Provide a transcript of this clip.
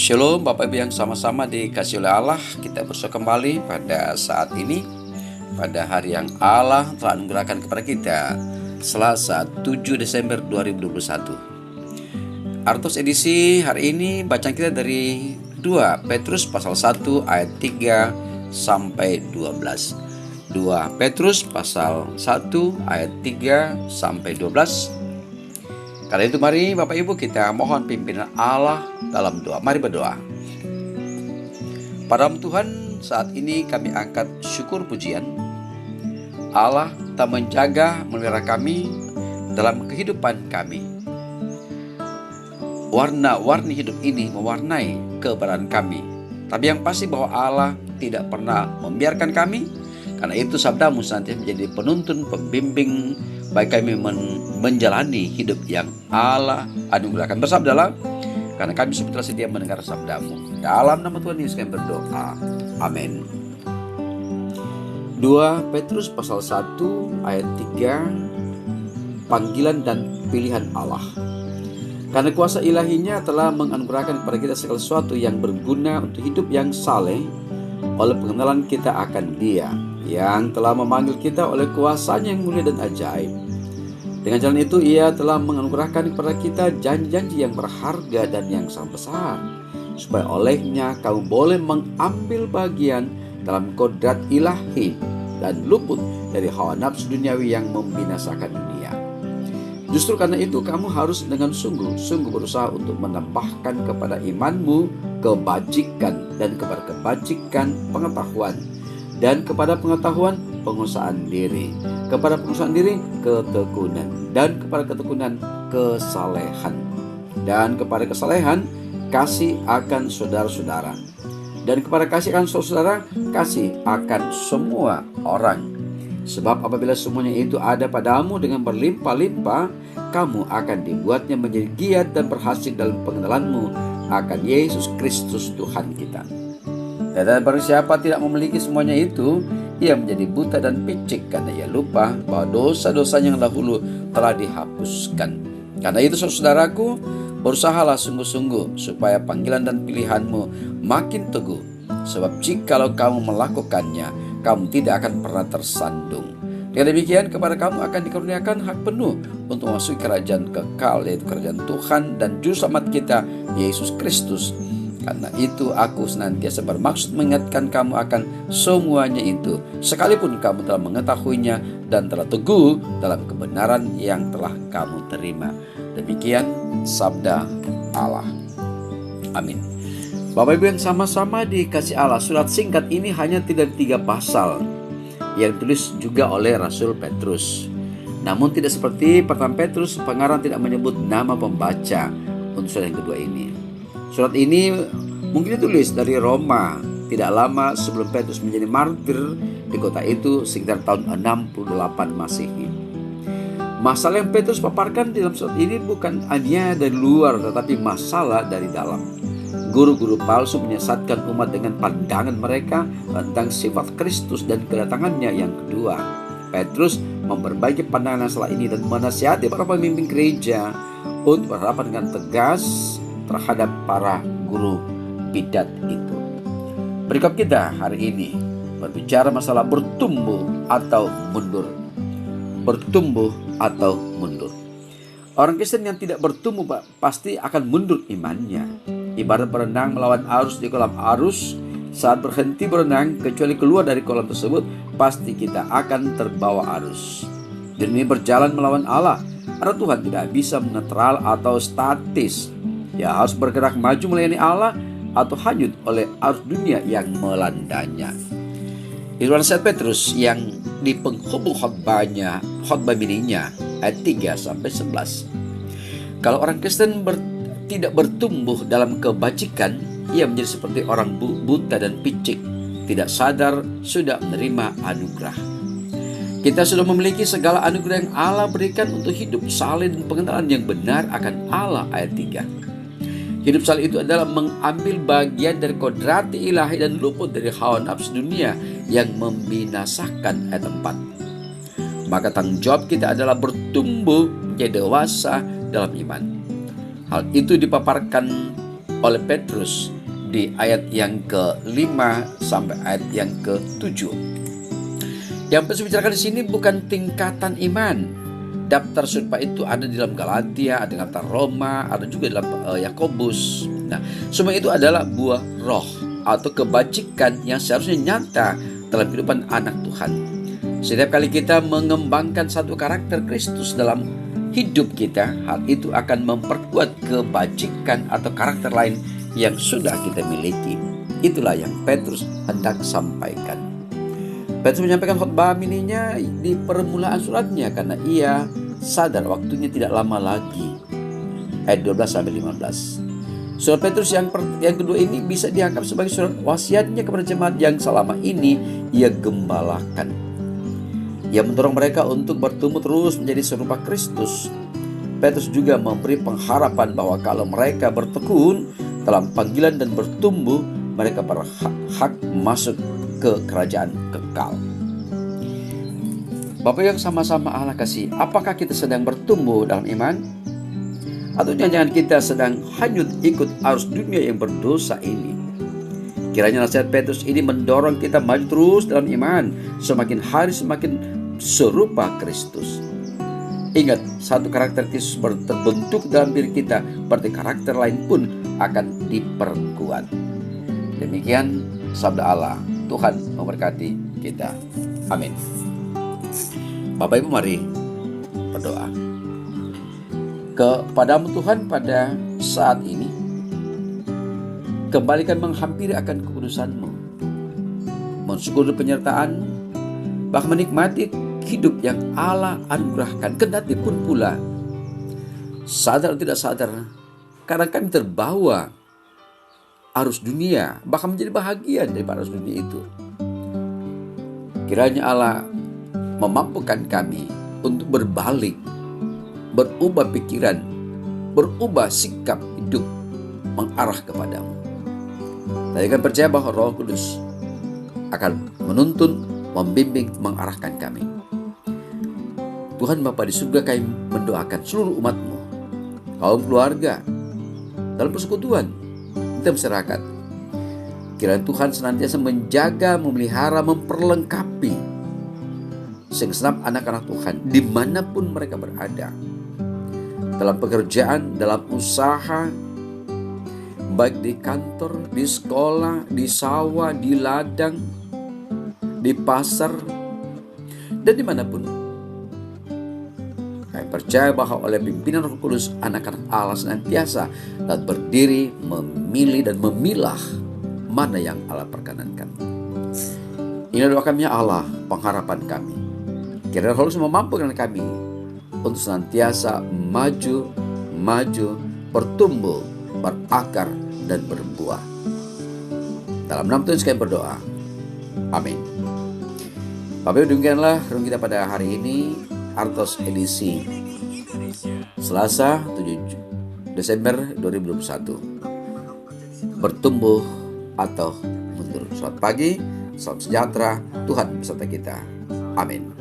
Shalom Bapak Ibu yang sama-sama dikasih oleh Allah. Kita bersua kembali pada saat ini, pada hari yang Allah telah anugerahkan kepada kita, Selasa 7 Desember 2021. Artos edisi hari ini bacaan kita dari 2 Petrus pasal 1 ayat 3 sampai 12. 2 Petrus pasal 1 ayat 3 sampai 12. Karena itu mari Bapak Ibu kita mohon pimpinan Allah dalam doa. Mari berdoa. Pada Tuhan, saat ini kami angkat syukur pujian. Allah tak menjaga memelihara kami dalam kehidupan kami. Warna-warni hidup ini mewarnai keberadaan kami. Tapi yang pasti bahwa Allah tidak pernah membiarkan kami. Karena itu sabdamu senantiasa menjadi penuntun, pembimbing bagi kami menjalani hidup yang Allah anugerahkan. Bersabdalah, karena kami telah sedia mendengar sabdamu. Dalam nama Tuhan Yesus kami berdoa. Amin. 2 Petrus pasal 1 ayat 3, panggilan dan pilihan Allah. Karena kuasa ilahinya telah menganugerahkan kepada kita segala sesuatu yang berguna untuk hidup yang saleh oleh pengenalan kita akan Dia yang telah memanggil kita oleh kuasanya yang mulia dan ajaib. Dengan jalan itu Ia telah menganugerahkan kepada kita janji-janji yang berharga dan yang sangat besar, supaya olehnya kamu boleh mengambil bagian dalam kodrat ilahi dan luput dari hawa nafsu duniawi yang membinasakan dunia. Justru karena itu kamu harus dengan sungguh-sungguh berusaha untuk menambahkan kepada imanmu kebajikan, dan kepada kebajikan pengetahuan, dan kepada pengetahuan penguasaan diri, kepada penguasaan diri ketekunan, dan kepada ketekunan kesalehan, dan kepada kesalehan kasih akan saudara-saudara, dan kepada kasih akan saudara-saudara kasih akan semua orang. Sebab apabila semuanya itu ada padamu dengan berlimpah-limpah, kamu akan dibuatnya menjadi giat dan berhasil dalam pengenalanmu akan Yesus Kristus Tuhan kita. Dan barang siapa tidak memiliki semuanya itu, ia menjadi buta dan picik karena ia lupa bahwa dosa-dosanya yang dahulu telah dihapuskan. Karena itu saudaraku, berusahalah sungguh-sungguh supaya panggilan dan pilihanmu makin teguh. Sebab jikalau kamu melakukannya, kamu tidak akan pernah tersandung. Dengan demikian kepada kamu akan dikaruniakan hak penuh untuk memasuki kerajaan kekal, yaitu kerajaan Tuhan dan Juru Selamat kita, Yesus Kristus. Karena itu aku senantiasa bermaksud mengingatkan kamu akan semuanya itu, sekalipun kamu telah mengetahuinya dan telah teguh dalam kebenaran yang telah kamu terima. Demikian sabda Allah. Amin. Bapak Ibu yang sama-sama dikasih Allah, surat singkat ini hanya tidak 3 pasal yang ditulis juga oleh Rasul Petrus. Namun tidak seperti pertama Petrus, pengarang tidak menyebut nama pembaca untuk surat yang kedua ini. Surat ini mungkin ditulis dari Roma tidak lama sebelum Petrus menjadi martir di kota itu sekitar tahun 68 Masehi. Masalah yang Petrus paparkan dalam surat ini bukan hanya dari luar, tetapi masalah dari dalam. Guru-guru palsu menyesatkan umat dengan pandangan mereka tentang sifat Kristus dan kedatangannya yang kedua. Petrus memperbaiki pandangan yang salah ini dan menasihati para pemimpin gereja untuk berhadapan dengan tegas terhadap para guru bidat itu. Perikop kita hari ini berbicara masalah bertumbuh atau mundur. Bertumbuh atau mundur. Orang Kristen yang tidak bertumbuh pasti akan mundur imannya. Ibarat berenang melawan arus di kolam arus, saat berhenti berenang kecuali keluar dari kolam tersebut, pasti kita akan terbawa arus. Demi berjalan melawan Allah, karena Tuhan tidak bisa netral atau statis. Dia harus bergerak maju melayani Allah atau hanyut oleh arus dunia yang melandanya. Di dalam Saint Petrus yang di penghubung khotbah mininya ayat 3 sampai 11. Kalau orang Kristen tidak bertumbuh dalam kebajikan, ia menjadi seperti orang buta dan picik, tidak sadar sudah menerima anugerah. Kita sudah memiliki segala anugerah yang Allah berikan untuk hidup saleh dan pengenalan yang benar akan Allah ayat 3. Hidup saleh itu adalah mengambil bagian dari kodrati ilahi dan luput dari hawa nafsu dunia yang membinasakan ayat 4. Maka tanggung jawab kita adalah bertumbuh menjadi dewasa dalam iman. Hal itu dipaparkan oleh Petrus di ayat yang ke-5 sampai ayat yang ke-7. Yang Petrus bicarakan di sini bukan tingkatan iman. Daftar serupa itu ada di dalam Galatia, ada di dalam Roma, ada juga di dalam Yakobus. Nah, semua itu adalah buah roh atau kebajikan yang seharusnya nyata dalam kehidupan anak Tuhan. Setiap kali kita mengembangkan satu karakter Kristus dalam hidup kita, hal itu akan memperkuat kebajikan atau karakter lain yang sudah kita miliki. Itulah yang Petrus hendak sampaikan. Petrus menyampaikan khotbah mininya di permulaan suratnya karena ia sadar waktunya tidak lama lagi. Ayat 12 sampai 15. Surat Petrus yang kedua ini bisa dianggap sebagai surat wasiatnya kepada jemaat yang selama ini ia gembalakan. Ia mendorong mereka untuk bertumbuh terus menjadi serupa Kristus. Petrus juga memberi pengharapan bahwa kalau mereka bertekun dalam panggilan dan bertumbuh, mereka berhak masuk ke kerajaan kekal. Bapak yang sama-sama Allah kasih, apakah kita sedang bertumbuh dalam iman? Atau jangan-jangan kita sedang hanyut ikut arus dunia yang berdosa ini? Kiranya nasihat Petrus ini mendorong kita maju terus dalam iman, semakin hari semakin serupa Kristus. Ingat, satu karakter Kristus terbentuk dalam diri kita, berarti karakter lain pun akan diperkuat. Demikian sabda Allah. Tuhan memberkati kita. Amin. Bapak Ibu, mari berdoa. Kepadamu Tuhan pada saat ini, kembalikan menghampiri akan kekudusan-Mu, mensyukuri penyertaan-Mu, bahkan menikmati hidup yang Allah anugerahkan. Kendati pun pula, sadar atau tidak sadar, kadang kami terbawa arus dunia, bahkan menjadi bahagian daripada arus dunia itu. Kiranya Allah memampukan kami untuk berbalik, berubah pikiran, berubah sikap hidup, mengarah kepadamu. Saya akan percaya bahwa Roh Kudus akan menuntun, membimbing, mengarahkan kami. Tuhan Bapa di surga, kami mendoakan seluruh umat-Mu, kaum keluarga, dalam persekutuan, kita masyarakat. Kiranya Tuhan senantiasa menjaga, memelihara, memperlengkapi segenap anak-anak Tuhan dimanapun mereka berada, dalam pekerjaan, dalam usaha, baik di kantor, di sekolah, di sawah, di ladang, di pasar, dan dimanapun. Kami percaya bahwa oleh pimpinan Roh Kudus, anak-anak Allah senantiasa dapat berdiri, memilih dan memilah mana yang Allah perkenankan. Inilah doa kami ya Allah, pengharapan kami. Kiranya Roh Kudus memampukan kami untuk senantiasa maju, bertumbuh, berakar, dan berbuah. Dalam nama Tuhan kami berdoa. Amin. Bapak Ibu, demikianlah renungan kita pada hari ini, Artos edisi Selasa 7 Desember 2021. Bertumbuh atau mundur. Selamat pagi, salam sejahtera, Tuhan beserta kita. Amin.